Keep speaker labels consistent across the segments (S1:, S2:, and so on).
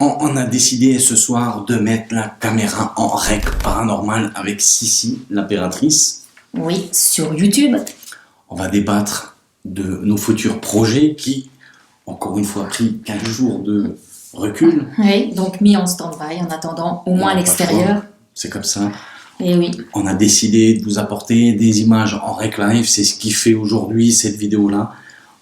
S1: On a décidé ce soir de mettre la caméra en règle paranormale avec Sissi, l'impératrice.
S2: Oui, sur YouTube.
S1: On va débattre de nos futurs projets qui, encore une fois, pris 15 jours de recul.
S2: Oui, donc mis en stand-by en attendant au moins à l'extérieur.
S1: C'est comme ça.
S2: Et oui.
S1: On a décidé de vous apporter des images en rec live. C'est ce qui fait aujourd'hui cette vidéo-là.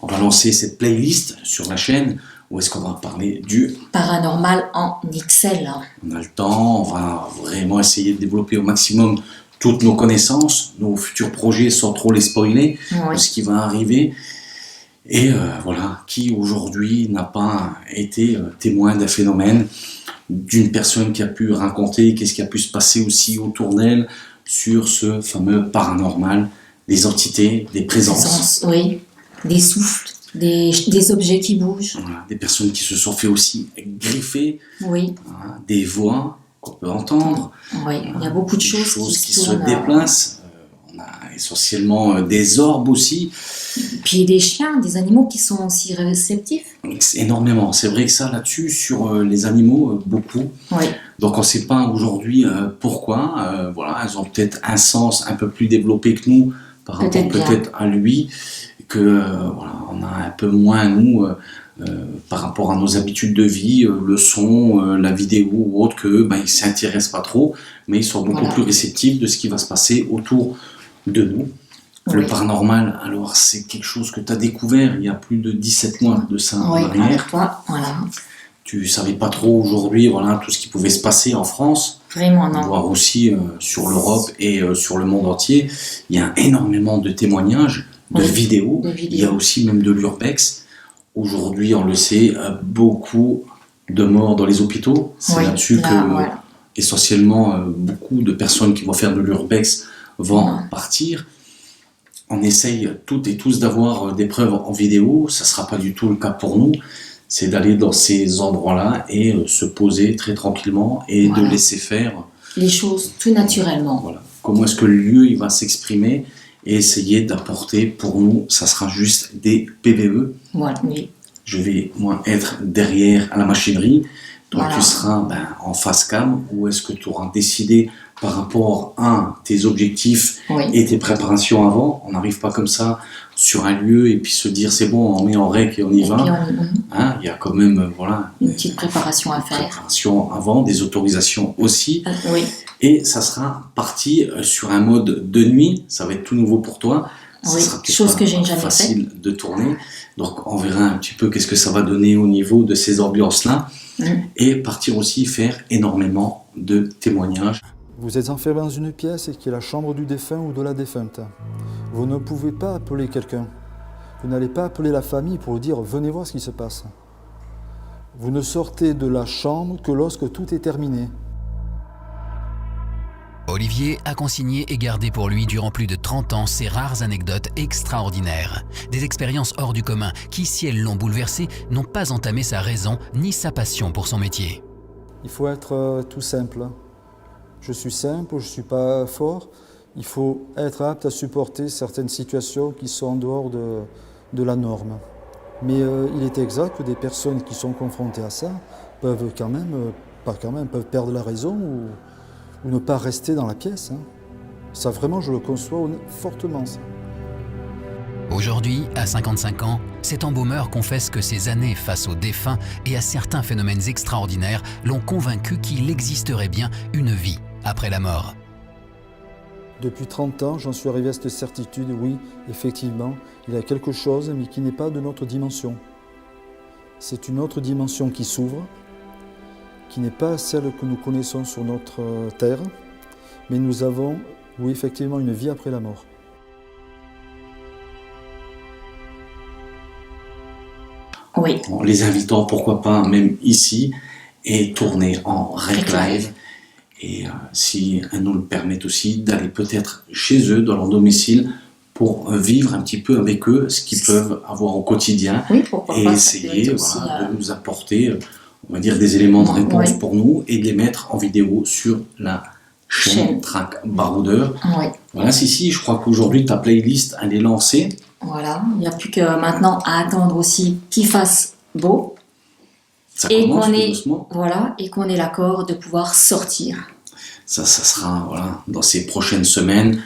S1: On va lancer cette playlist sur la chaîne où est-ce qu'on va parler du
S2: paranormal en XL.
S1: On a le temps, on va vraiment essayer de développer au maximum toutes nos connaissances, nos futurs projets sans trop les spoiler, de ce qui va arriver. Et voilà, qui aujourd'hui n'a pas été témoin d'un phénomène, d'une personne qui a pu raconter qu'est-ce qui a pu se passer aussi autour d'elle sur ce fameux paranormal, des entités, des présences.
S2: Oui, des souffles, des objets qui bougent.
S1: Voilà, des personnes qui se sont fait aussi griffer,
S2: oui.
S1: Des voix qu'on peut entendre.
S2: Oui, il y a beaucoup de choses
S1: qui se déplacent. On a essentiellement des orbes aussi.
S2: Puis des chiens, des animaux qui sont aussi réceptifs.
S1: Énormément. C'est vrai que ça, là-dessus, sur les animaux, beaucoup.
S2: Oui.
S1: Donc on ne sait pas aujourd'hui pourquoi. Voilà, elles ont peut-être un sens un peu plus développé que nous par rapport peut-être à lui. Que voilà, on a un peu moins, nous, par rapport à nos habitudes de vie, le son, la vidéo ou autre, qu'ils ne s'intéressent pas trop, mais ils sont beaucoup plus réceptifs de ce qui va se passer autour de nous. Oui. Le paranormal, alors c'est quelque chose que tu as découvert il y a plus de 17 mois de ça en arrière.
S2: Toi, voilà.
S1: Tu ne savais pas trop aujourd'hui voilà, tout ce qui pouvait se passer en France.
S2: Vraiment non.
S1: Voire aussi sur l'Europe et sur le monde entier. Il y a énormément de témoignages, de vidéos. Il y a aussi même de l'urbex. Aujourd'hui, on le sait, beaucoup de morts dans les hôpitaux. C'est là-dessus que essentiellement beaucoup de personnes qui vont faire de l'urbex vont partir. On essaye toutes et tous d'avoir des preuves en vidéo. Ça ne sera pas du tout le cas pour nous. C'est d'aller dans ces endroits-là et se poser très tranquillement et de laisser faire
S2: les choses tout naturellement.
S1: Voilà. Comment est-ce que le lieu il va s'exprimer et essayer d'apporter pour nous, ça sera juste des PVE.
S2: Voilà, oui.
S1: Je vais moi être derrière à la machinerie, toi tu seras en face cam, ou est-ce que tu auras décidé par rapport à tes objectifs et tes préparations avant. On n'arrive pas comme ça sur un lieu et puis se dire c'est bon, on met en rec et on y va. Hein, il y a quand même
S2: une petite préparation à faire.
S1: Préparation avant, des autorisations aussi.
S2: Oui.
S1: Et ça sera parti sur un mode de nuit. Ça va être tout nouveau pour toi.
S2: Oui, chose que j'ai jamais fait.
S1: Facile de tourner. Donc on verra un petit peu qu'est-ce que ça va donner au niveau de ces ambiances-là. Et partir aussi faire énormément de témoignages.
S3: Vous êtes enfermé dans une pièce qui est la chambre du défunt ou de la défunte. Vous ne pouvez pas appeler quelqu'un. Vous n'allez pas appeler la famille pour lui dire « venez voir ce qui se passe ». Vous ne sortez de la chambre que lorsque tout est terminé.
S4: Olivier a consigné et gardé pour lui durant plus de 30 ans ces rares anecdotes extraordinaires. Des expériences hors du commun qui, si elles l'ont bouleversé, n'ont pas entamé sa raison ni sa passion pour son métier.
S3: Il faut être tout simple. Je suis simple, je ne suis pas fort. Il faut être apte à supporter certaines situations qui sont en dehors de la norme. Mais il est exact que des personnes qui sont confrontées à ça peuvent peuvent perdre la raison ou ne pas rester dans la pièce. Ça vraiment, je le conçois fortement. Ça.
S4: Aujourd'hui, à 55 ans, cet embaumeur confesse que ses années face aux défunts et à certains phénomènes extraordinaires l'ont convaincu qu'il existerait bien une vie après la mort.
S3: Depuis 30 ans, j'en suis arrivé à cette certitude, oui, effectivement, il y a quelque chose, mais qui n'est pas de notre dimension. C'est une autre dimension qui s'ouvre, qui n'est pas celle que nous connaissons sur notre terre, mais nous avons, oui, effectivement, une vie après la mort.
S2: Oui.
S1: En les invitant, pourquoi pas, même ici, et tourner en rec live. Et si elles nous le permettent aussi, d'aller peut-être chez eux, dans leur domicile, pour vivre un petit peu avec eux ce qu'ils peuvent avoir au quotidien.
S2: Oui, pourquoi
S1: et
S2: pas,
S1: essayer de nous apporter, on va dire, des éléments de réponse pour nous et de les mettre en vidéo sur la chaîne Track Baroudeur. Voilà, Sissi, je crois qu'aujourd'hui ta playlist elle est lancée.
S2: Voilà, il n'y a plus que maintenant à attendre aussi qu'il fasse beau.
S1: Ça
S2: et
S1: commence
S2: qu'on
S1: tout
S2: ait,
S1: doucement.
S2: voilà, et qu'on ait l'accord de pouvoir sortir.
S1: Ça sera voilà, dans ces prochaines semaines.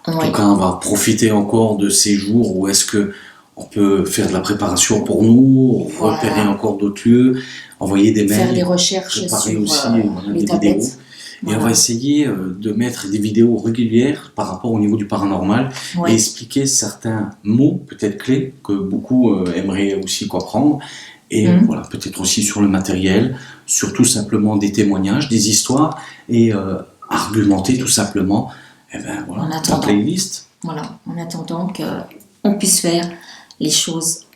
S1: En
S2: Oui.
S1: tout cas, on va profiter encore de ces jours où est-ce que on peut faire de la préparation pour nous,
S2: Voilà.
S1: repérer encore d'autres lieux, envoyer des mails,
S2: Faire des recherches
S1: préparer
S2: sur
S1: aussi
S2: les
S1: des
S2: tablettes.
S1: vidéos. Et
S2: Voilà.
S1: on va essayer de mettre des vidéos régulières par rapport au niveau du paranormal
S2: Ouais.
S1: et expliquer certains mots, peut-être clés, que beaucoup aimeraient aussi comprendre. Et voilà, peut-être aussi sur le matériel, sur tout simplement des témoignages, des histoires, et argumenter tout simplement, eh ben, voilà, la playlist.
S2: Voilà, en attendant qu'on puisse faire les choses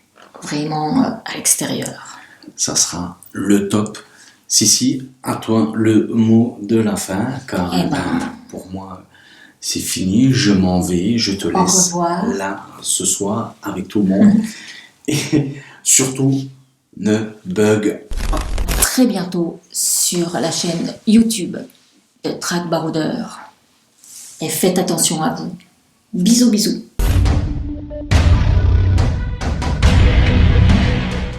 S2: vraiment à l'extérieur.
S1: Ça sera le top. Sissi, à toi le mot de la fin, car pour moi, c'est fini, je m'en vais, je te laisse là, ce soir, avec tout le monde. Et surtout, ne bug pas.
S2: Très bientôt sur la chaîne YouTube de Track Baroudeur. Et faites attention à vous. Bisous, bisous.